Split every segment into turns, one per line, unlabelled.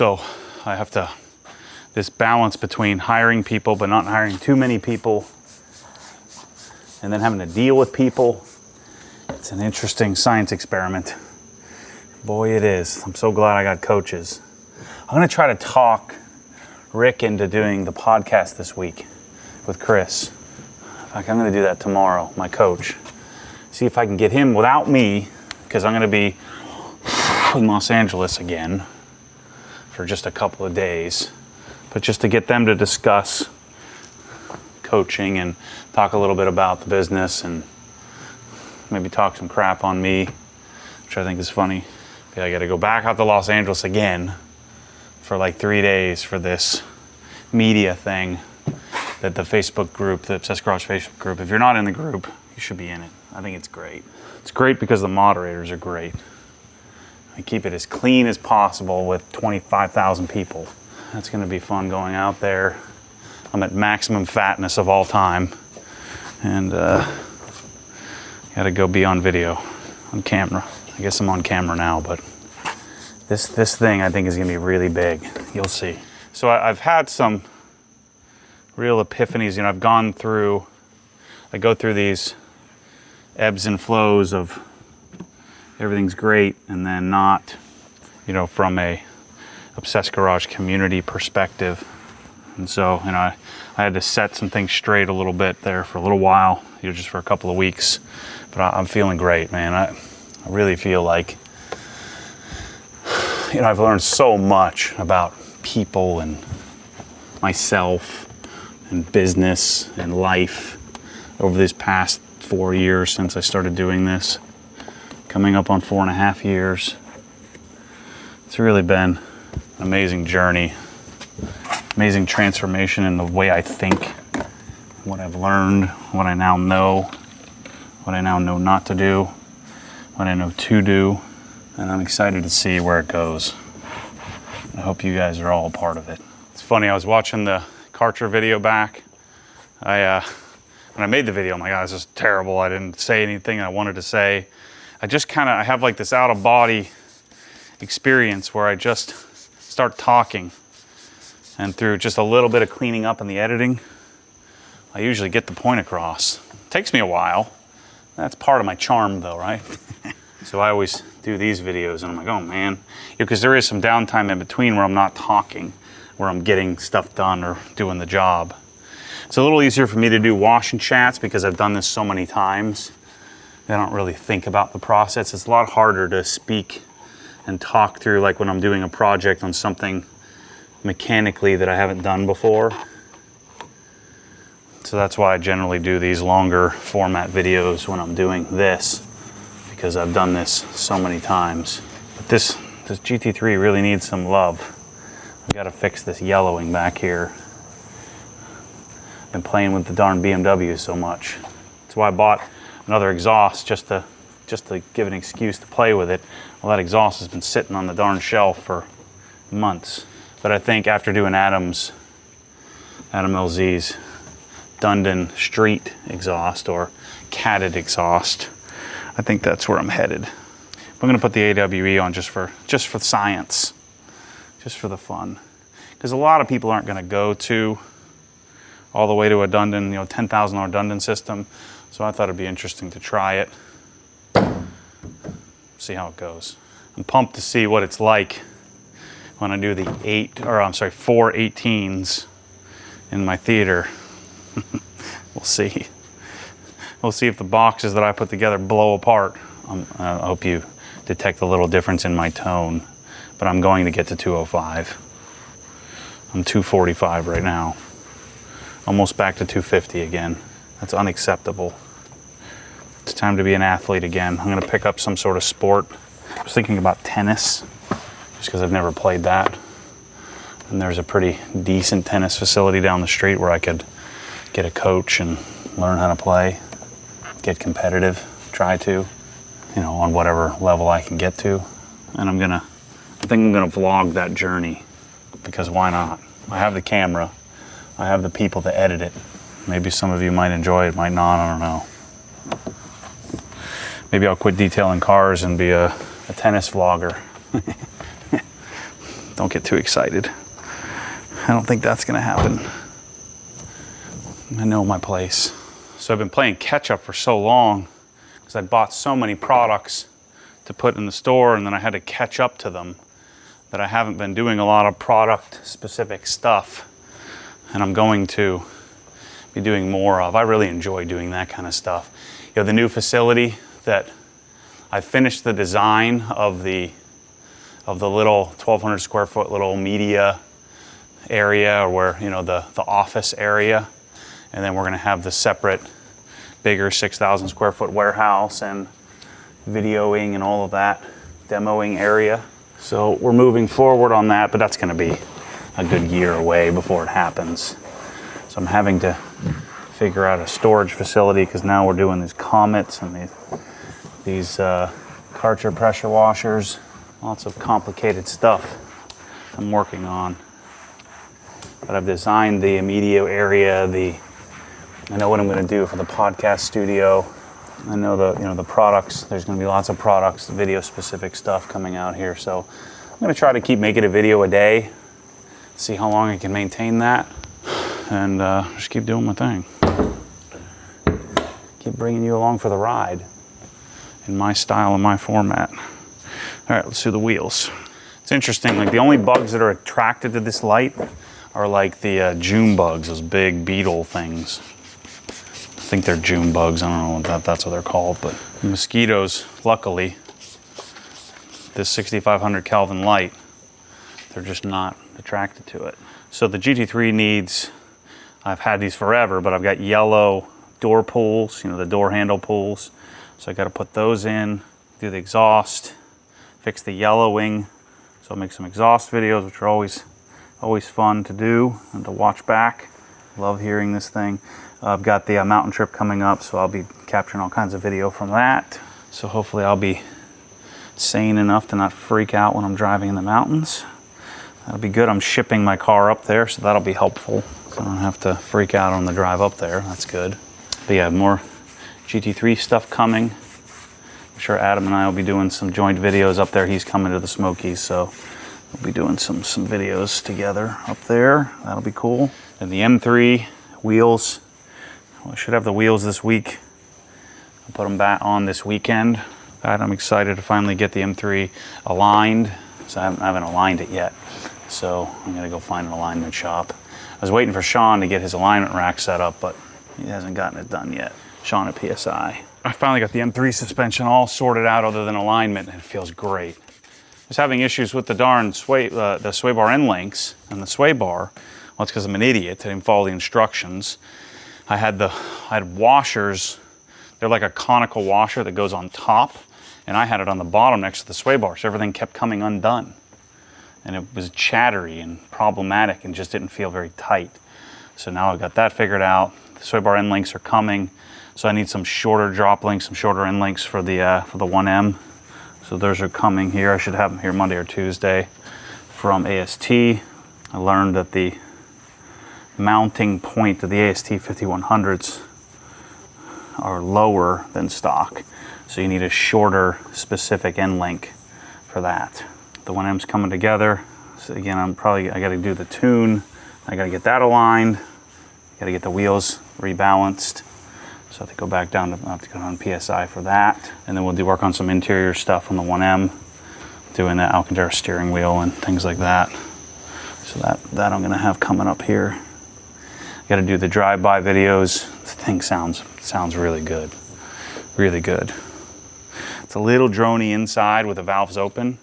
So I have to, this balance between hiring people but not hiring too many people and then having to deal with people. It's an interesting science experiment. Boy, it is. I'm so glad I got coaches. I'm gonna try to talk Rick into doing the podcast this week with Chris. In fact, I'm gonna do that tomorrow, my coach. See if I can get him without me, because I'm gonna be in Los Angeles again for just a couple of days. But just to get them to discuss coaching and talk a little bit about the business and maybe talk some crap on me, which I think is funny. I got to go back out to Los Angeles again for like 3 days for this media thing that the Facebook group, the Obsessed Garage Facebook group, if you're not in the group, you should be in it. I think it's great. It's great because the moderators are great. I keep it as clean as possible with 25,000 people. That's going to be fun going out there. I'm at maximum fatness of all time. And got to go be on video, on camera. I guess I'm on camera now, but this thing I think is going to be really big. You'll see. So I've had some real epiphanies. You know, I've gone through, I go through these ebbs and flows of everything's great and then not, you know, from a Obsessed Garage community perspective. And so, you know, I had to set some things straight a little bit there for a little while, you know, just for a couple of weeks. But I'm feeling great, man. I really feel like, you know, I've learned so much about people and myself and business and life over these past 4 years since I started doing this. Coming up on 4.5 years. It's really been an amazing journey, amazing transformation in the way I think, what I've learned, what I now know, what I now know not to do, what I know to do, and I'm excited to see where it goes. I hope you guys are all a part of it. It's funny, I was watching the Karcher video back. When I made the video, I'm like, oh, this is terrible. I didn't say anything I wanted to say. I have like this out of body experience where I just start talking, and through just a little bit of cleaning up in the editing, I usually get the point across. It takes me a while. That's part of my charm though, right? So I always do these videos and I'm like, oh man, because there is some downtime in between where I'm not talking, where I'm getting stuff done or doing the job. It's a little easier for me to do wash and chats because I've done this so many times. I don't really think about the process. It's a lot harder to speak and talk through, like when I'm doing a project on something mechanically that I haven't done before. So that's why I generally do these longer format videos when I'm doing this, because I've done this so many times. But this GT3 really needs some love. I've got to fix this yellowing back here. I've been playing with the darn BMW so much. That's why I bought another exhaust, just to give an excuse to play with it. Well, that exhaust has been sitting on the darn shelf for months. But I think after doing Adam LZ's Dundon Street exhaust, or catted exhaust, I think that's where I'm headed. I'm gonna put the AWE on just for science, just for the fun. Because a lot of people aren't gonna go to all the way to a Dundon, you know, $10,000 Dundon system. So I thought it'd be interesting to try it, see how it goes. I'm pumped to see what it's like when I do the 4 18s in my theater. We'll see. We'll see if the boxes that I put together blow apart. I hope you detect a little difference in my tone, but I'm going to get to 205. I'm 245 right now. Almost back to 250 again. That's unacceptable. It's time to be an athlete again. I'm gonna pick up some sort of sport. I was thinking about tennis, just because I've never played that. And there's a pretty decent tennis facility down the street where I could get a coach and learn how to play, get competitive, try to, you know, on whatever level I can get to. And I think I'm gonna vlog that journey, because why not? I have the camera, I have the people to edit it. Maybe some of you might enjoy it, might not, I don't know. Maybe I'll quit detailing cars and be a tennis vlogger. don't get too excited. I don't think that's gonna happen. I know my place. So I've been playing catch up for so long because I bought so many products to put in the store, and then I had to catch up to them, that I haven't been doing a lot of product specific stuff, and I'm going to be doing more of. I really enjoy doing that kind of stuff. You know, the new facility that I finished the design of the little 1,200 square foot little media area, or where, you know, the office area, and then we're going to have the separate bigger 6,000 square foot warehouse and videoing and all of that, demoing area. So we're moving forward on that, but that's going to be a good year away before it happens. So I'm having to figure out a storage facility, because now we're doing these Comets and these Karcher pressure washers. Lots of complicated stuff I'm working on. But I've designed the immediate area. I know what I'm going to do for the podcast studio. I know the products. There's going to be lots of products, video specific stuff coming out here. So I'm going to try to keep making a video a day. See how long I can maintain that, and just keep doing my thing. Keep bringing you along for the ride in my style and my format. All right, let's do the wheels. It's interesting. Like, the only bugs that are attracted to this light are like the June bugs, those big beetle things. I think they're June bugs. I don't know if that's what they're called, but the mosquitoes, luckily, this 6,500 Kelvin light, they're just not attracted to it. So the GT3 needs, I've had these forever, but I've got yellow door pulls, you know, the door handle pulls. So I got to put those in, do the exhaust, fix the yellowing. So I'll make some exhaust videos, which are always fun to do and to watch back. Love hearing this thing. I've got the mountain trip coming up, so I'll be capturing all kinds of video from that. So hopefully I'll be sane enough to not freak out when I'm driving in the mountains. That'll be good. I'm shipping my car up there, so that'll be helpful. So I don't have to freak out on the drive up there. That's good. But yeah, more GT3 stuff coming. I'm sure Adam and I will be doing some joint videos up there. He's coming to the Smokies, so we'll be doing some videos together up there. That'll be cool. And the M3 wheels. Well, I should have the wheels this week. I'll put them back on this weekend. I'm excited to finally get the M3 aligned. So I haven't aligned it yet. So I'm gonna go find an alignment shop. I was waiting for Sean to get his alignment rack set up, but he hasn't gotten it done yet. Sean at PSI. I finally got the M3 suspension all sorted out other than alignment, and it feels great. I was having issues with the darn sway bar end links and the sway bar. Well, it's because I'm an idiot. I didn't follow the instructions. I had washers. They're like a conical washer that goes on top, and I had it on the bottom next to the sway bar, so everything kept coming undone. And it was chattery and problematic and just didn't feel very tight. So now I've got that figured out. The sway bar end links are coming, so I need some shorter drop links, some shorter end links for the 1M. So those are coming here. I should have them here Monday or Tuesday from AST. I learned that the mounting point of the AST 5100s are lower than stock, so you need a shorter specific end link for that. The 1M's coming together. So again, I got to do the tune. I got to get that aligned. Got to get the wheels rebalanced. So I have to go back down to, I have to go on PSI for that, and then we'll work on some interior stuff on the 1M, doing the Alcantara steering wheel and things like that. So that I'm gonna have coming up here. Got to do the drive-by videos. The thing sounds really good, really good. It's a little droney inside with the valves open.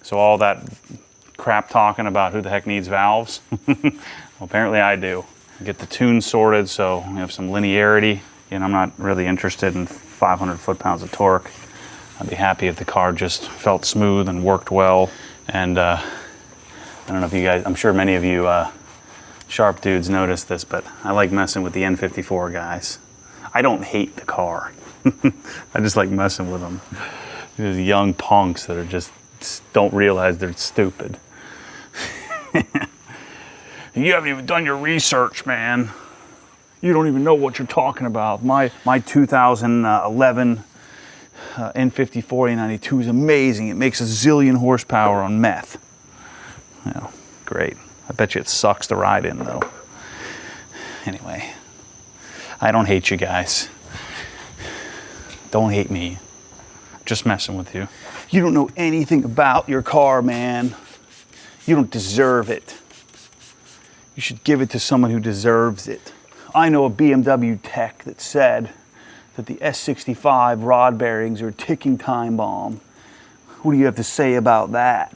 So all that crap talking about who the heck needs valves, well, apparently I do. Get the tune sorted so we have some linearity. And I'm not really interested in 500 foot-pounds of torque. I'd be happy if the car just felt smooth and worked well. And I don't know if you guys, I'm sure many of you sharp dudes notice this, but I like messing with the N54 guys. I don't hate the car. I just like messing with them. These young punks that are just don't realize they're stupid. You haven't even done your research, man. You don't even know what you're talking about. My 2011 N54 A92 is amazing. It makes a zillion horsepower on meth. Yeah, great. I bet you it sucks to ride in though. Anyway, I don't hate you guys. Don't hate me. Just messing with you. You don't know anything about your car, man. You don't deserve it. You should give it to someone who deserves it. I know a BMW tech that said that the S65 rod bearings are a ticking time bomb. What do you have to say about that?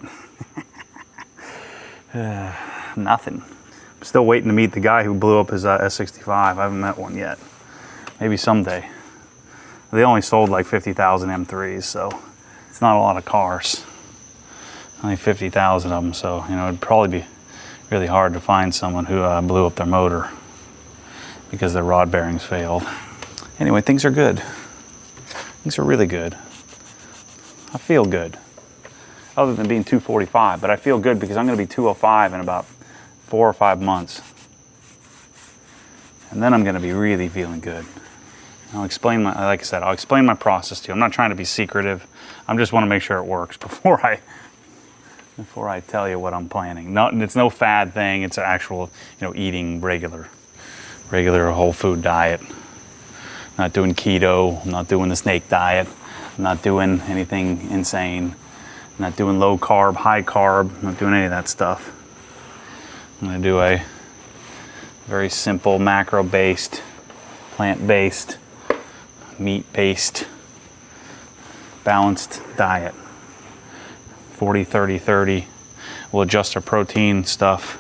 Nothing. I'm still waiting to meet the guy who blew up his S65. I haven't met one yet. Maybe someday. They only sold like 50,000 M3s, so it's not a lot of cars. Only 50,000 of them, so you know it'd probably be really hard to find someone who blew up their motor because their rod bearings failed. Anyway, things are good. Things are really good. I feel good. Other than being 245, but I feel good because I'm going to be 205 in about 4 or 5 months. And then I'm going to be really feeling good. I'll explain my, like I said, I'll explain my process to you. I'm not trying to be secretive. I just want to make sure it works before I tell you what I'm planning. No, it's no fad thing. It's an actual, you know, eating regular whole food diet. Not doing keto. I'm not doing the snake diet. I'm not doing anything insane. I'm not doing low carb, high carb. I'm not doing any of that stuff. I'm going to do a very simple macro-based, plant-based, meat-based, balanced diet. 40, 30, 30. We'll adjust our protein stuff,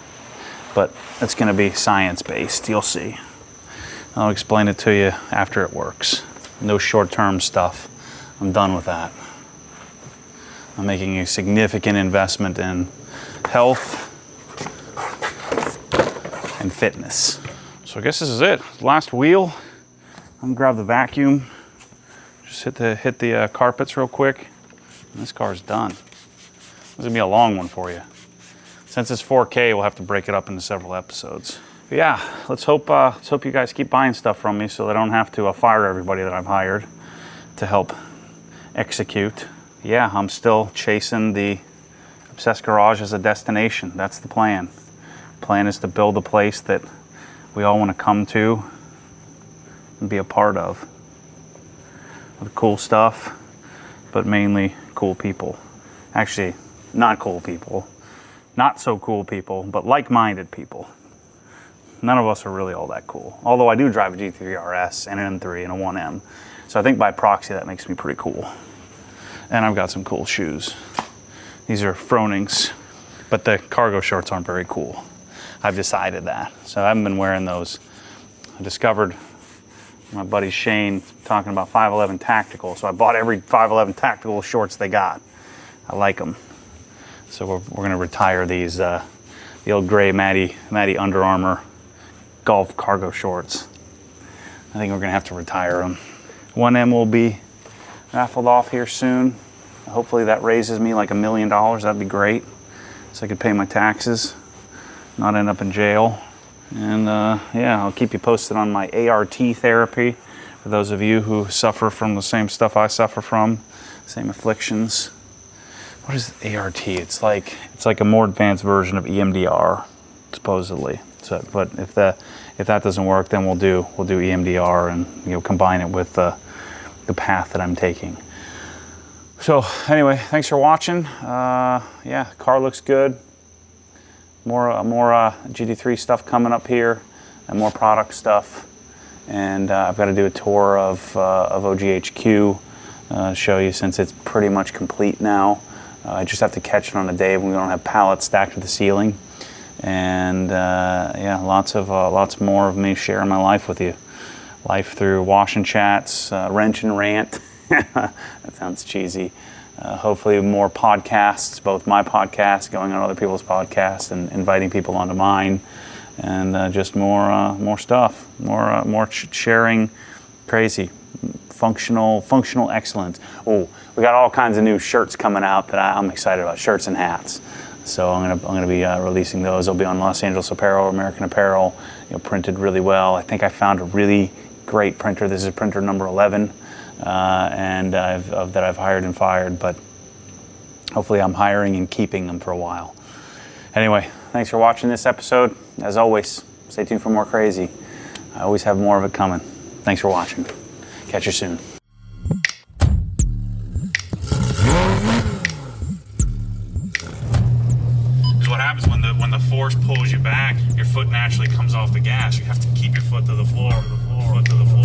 but it's going to be science-based. You'll see. I'll explain it to you after it works. No short-term stuff. I'm done with that. I'm making a significant investment in health and fitness. So I guess this is it. Last wheel. I'm gonna grab the vacuum. Just hit the carpets real quick. And this car's done. This is gonna be a long one for you. Since it's 4K, we'll have to break it up into several episodes. But yeah, let's hope you guys keep buying stuff from me so that I don't have to fire everybody that I've hired to help execute. Yeah, I'm still chasing the Obsessed Garage as a destination. That's the plan. The plan is to build a place that we all want to come to and be a part of. With cool stuff, but mainly cool people. Actually, not cool people. Not so cool people, but like-minded people. None of us are really all that cool. Although I do drive a GT3RS and an M3 and a 1M. So I think by proxy that makes me pretty cool. And I've got some cool shoes. These are Fronings, but the cargo shorts aren't very cool. I've decided that. So I haven't been wearing those. I discovered my buddy Shane talking about 511 Tactical. So I bought every 511 Tactical shorts they got. I like them. So we're gonna retire these, the old gray Matty Under Armour golf cargo shorts. I think we're gonna have to retire them. 1M will be raffled off here soon. Hopefully that raises me like $1 million. That'd be great. So I could pay my taxes, not end up in jail. And yeah, I'll keep you posted on my ART therapy for those of you who suffer from the same stuff I suffer from, same afflictions. What is ART? It's like a more advanced version of EMDR, supposedly. So, but if that doesn't work, then we'll do EMDR and combine it with the path that I'm taking. So anyway, thanks for watching. Yeah, car looks good. More GT3 stuff coming up here, and more product stuff. And I've got to do a tour of OGHQ, show you since it's pretty much complete now. I just have to catch it on a day when we don't have pallets stacked to the ceiling. And yeah, lots more of me sharing my life with you. Life through wash and chats, wrench and rant. That sounds cheesy. Hopefully more podcasts, both my podcast, going on other people's podcasts, and inviting people onto mine, and just more stuff, more sharing, crazy, functional excellence. Oh, we got all kinds of new shirts coming out that I'm excited about, shirts and hats. So I'm gonna be releasing those. They'll be on Los Angeles Apparel, American Apparel, printed really well. I think I found a really great printer. This is printer number 11. And that I've hired and fired, but hopefully I'm hiring and keeping them for a while. Anyway, thanks for watching this episode. As always, stay tuned for more crazy. I always have more of it coming. Thanks for watching. Catch you soon. What happens when the force pulls you back, your foot naturally comes off the gas. You have to keep your foot to the floor, foot to the floor.